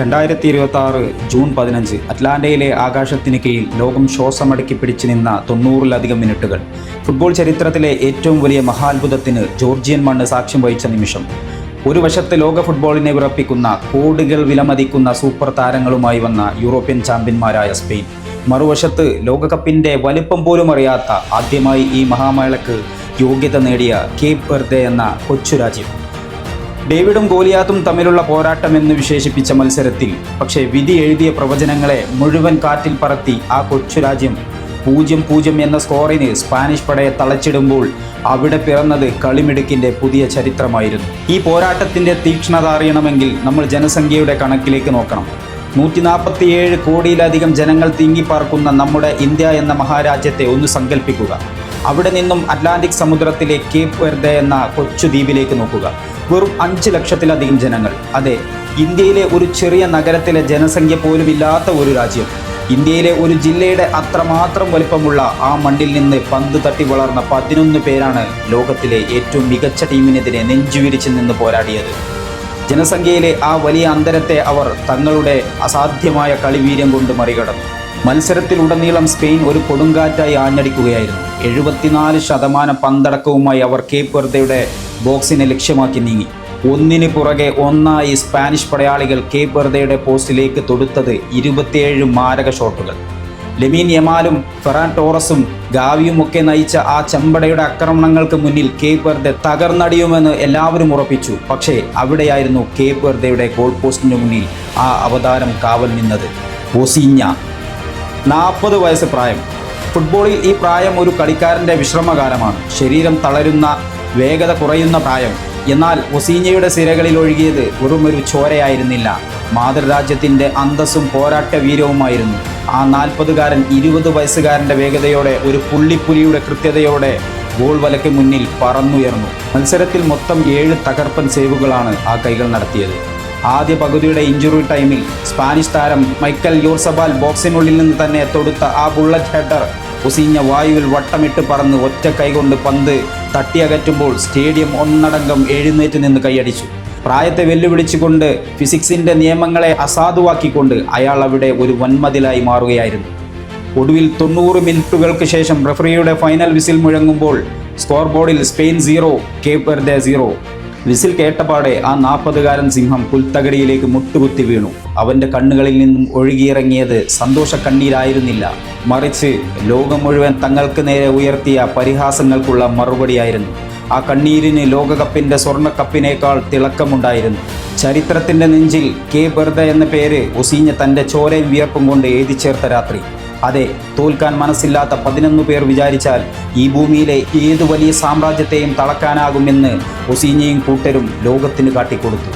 2026 June 15 അറ്റ്ലാന്റയിലെ ആകാശത്തിന് കീഴിൽ ലോകം ശ്വാസമടക്കി പിടിച്ചു നിന്ന 90-ലധികം മിനിറ്റുകൾ. ഫുട്ബോൾ ചരിത്രത്തിലെ ഏറ്റവും വലിയ മഹാത്ഭുതത്തിന് ജോർജിയൻ മണ്ണ് സാക്ഷ്യം വഹിച്ച നിമിഷം. ഒരു വശത്ത് ലോക ഫുട്ബോളിനെ വിറപ്പിക്കുന്ന കോടികൾ വിലമതിക്കുന്ന സൂപ്പർ താരങ്ങളുമായി വന്ന യൂറോപ്യൻ ചാമ്പ്യന്മാരായ സ്പെയിൻ. മറുവശത്ത് ലോകകപ്പിൻ്റെ വലിപ്പം പോലും അറിയാത്ത ആദ്യമായി ഈ മഹാമേളയ്ക്ക് യോഗ്യത നേടിയ കേപ്പ് വെർദെ എന്ന കൊച്ചു രാജ്യം. ഡേവിഡും ഗോലിയാത്തും തമ്മിലുള്ള പോരാട്ടമെന്ന് വിശേഷിപ്പിച്ച മത്സരത്തിൽ പക്ഷേ വിധി എഴുതിയ പ്രവചനങ്ങളെ മുഴുവൻ കാറ്റിൽ പറത്തി ആ കൊച്ചു രാജ്യം 0-0 എന്ന സ്കോറിന് സ്പാനിഷ് പടയെ തളച്ചിടുമ്പോൾ അവിടെ പിറന്നത് കളിമിടുക്കിൻ്റെ പുതിയ ചരിത്രമായിരുന്നു. ഈ പോരാട്ടത്തിൻ്റെ തീക്ഷ്ണത അറിയണമെങ്കിൽ നമ്മൾ ജനസംഖ്യയുടെ കണക്കിലേക്ക് നോക്കണം. 147 കോടിയിലധികം ജനങ്ങൾ തിങ്ങിപ്പാർക്കുന്ന നമ്മുടെ ഇന്ത്യ എന്ന മഹാരാജ്യത്തെ ഒന്ന് സങ്കല്പിക്കുക. അവിടെ നിന്നും അറ്റ്ലാന്റിക് സമുദ്രത്തിലെ കേപ്പ് വെർദെ എന്ന കൊച്ചു ദ്വീപിലേക്ക് നോക്കുക. വെറും 5 ലക്ഷത്തിലധികം ജനങ്ങൾ. അതെ, ഇന്ത്യയിലെ ഒരു ചെറിയ നഗരത്തിലെ ജനസംഖ്യ പോലും ഇല്ലാത്ത ഒരു രാജ്യം. ഇന്ത്യയിലെ ഒരു ജില്ലയുടെ അത്രമാത്രം വലിപ്പമുള്ള ആ മണ്ണിൽ നിന്ന് പന്ത് തട്ടി വളർന്ന 11 പേരാണ് ലോകത്തിലെ ഏറ്റവും മികച്ച ടീമിനെതിരെ നെഞ്ചുവിരിച്ച് നിന്ന് പോരാടിയത്. ജനസംഖ്യയിലെ ആ വലിയ അന്തരത്തെ അവർ തങ്ങളുടെ അസാധ്യമായ കളിവീര്യം കൊണ്ട് മറികടന്നു. മത്സരത്തിലുടനീളം സ്പെയിൻ ഒരു കൊടുങ്കാറ്റായി ആഞ്ഞടിക്കുകയായിരുന്നു. 74% പന്തടക്കവുമായി അവർ കേപ്പ് വെർദെയുടെ ബോക്സിനെ ലക്ഷ്യമാക്കി നീങ്ങി. ഒന്നിന് പുറകെ ഒന്നായി സ്പാനിഷ് പടയാളികൾ കേപ്പ് വെർദെയുടെ പോസ്റ്റിലേക്ക് തൊടുത്തത് 27 മാരക ഷോട്ടുകൾ. ലെമീൻ യമാലും ഫെറാൻ ടോറസും ഗാവിയുമൊക്കെ നയിച്ച ആ ചെമ്പടയുടെ ആക്രമണങ്ങൾക്ക് മുന്നിൽ കേപ്പ് വെർദെ തകർന്നടിയുമെന്ന് എല്ലാവരും ഉറപ്പിച്ചു. പക്ഷേ അവിടെയായിരുന്നു കേപ്പ് വെർദെയുടെ ഗോൾ പോസ്റ്റിന് മുന്നിൽ ആ അവതാരം കാവൽ നിന്നത്. ഒസീഞ്ഞ, 40 വയസ്സ് പ്രായം. ഫുട്ബോളിൽ ഈ പ്രായം ഒരു കളിക്കാരൻ്റെ വിശ്രമകാലമാണ്. ശരീരം തളരുന്ന, വേഗത കുറയുന്ന പ്രായം. എന്നാൽ ഒസീഞ്ഞയുടെ സിരകളിൽ ഒഴുകിയത് വെറുമൊരു ചോരയായിരുന്നില്ല, മാതൃരാജ്യത്തിൻ്റെ അന്തസ്സും പോരാട്ട വീര്യവുമായിരുന്നു. ആ 40-കാരൻ 20 വയസ്സുകാരൻ്റെ വേഗതയോടെ, ഒരു പുള്ളിപ്പുലിയുടെ കൃത്യതയോടെ ഗോൾ വലയ്ക്ക് മുന്നിൽ പറന്നുയർന്നു. മത്സരത്തിൽ മൊത്തം 7 തകർപ്പൻ സേവുകളാണ് ആ കൈകൾ നടത്തിയത്. ആദ്യ പകുതിയുടെ ഇഞ്ചുറി ടൈമിൽ സ്പാനിഷ് താരം മൈക്കൽ യോർസബാൽ ബോക്സിനുള്ളിൽ നിന്ന് തന്നെ തൊടുത്ത ആ ബുള്ളറ്റ് ഹെഡർ ഒസീഞ്ഞ വായുവിൽ വട്ടമിട്ട് പറന്ന് ഒറ്റ കൈകൊണ്ട് പന്ത് തട്ടിയകറ്റുമ്പോൾ സ്റ്റേഡിയം ഒന്നടങ്കം എഴുന്നേറ്റ് നിന്ന് കൈയടിച്ചു. പ്രായത്തെ വെല്ലുവിളിച്ചുകൊണ്ട്, ഫിസിക്സിൻ്റെ നിയമങ്ങളെ അസാധുവാക്കിക്കൊണ്ട് അയാൾ അവിടെ ഒരു വൻമതിലായി മാറുകയായിരുന്നു. ഒടുവിൽ 90 മിനിറ്റുകൾക്ക് ശേഷം റഫറിയുടെ ഫൈനൽ വിസിൽ മുഴങ്ങുമ്പോൾ സ്കോർ ബോർഡിൽ സ്പെയിൻ 0, കേപ്പ് വെർദെ 0. വിസിൽ കേട്ടപാടെ ആ 40-കാരൻ സിംഹം പുൽത്തകടിയിലേക്ക് മുട്ടുകുത്തി വീണു. അവൻ്റെ കണ്ണുകളിൽ നിന്നും ഒഴുകിയിറങ്ങിയത് സന്തോഷ കണ്ണീരായിരുന്നില്ല, മറിച്ച് ലോകം മുഴുവൻ തങ്ങൾക്ക് നേരെ ഉയർത്തിയ പരിഹാസങ്ങൾക്കുള്ള മറുപടിയായിരുന്നു. ആ കണ്ണീരിന് ലോകകപ്പിൻ്റെ സ്വർണ്ണക്കപ്പിനേക്കാൾ തിളക്കമുണ്ടായിരുന്നു. ചരിത്രത്തിൻ്റെ നെഞ്ചിൽ കേപ്പ് വെർദെ എന്ന പേര് ഒസീഞ്ഞ തൻ്റെ ചോരയും വിയർപ്പും കൊണ്ട് എഴുതി ചേർത്ത രാത്രി. അതെ, തോൽക്കാൻ മനസ്സില്ലാത്ത 11 പേർ വിചാരിച്ചാൽ ഈ ഭൂമിയിലെ ഏതു വലിയ സാമ്രാജ്യത്തെയും തളക്കാനാകുമെന്ന് ഒസീഞ്ഞയും കൂട്ടരും ലോകത്തിന് കാട്ടിക്കൊടുത്തു.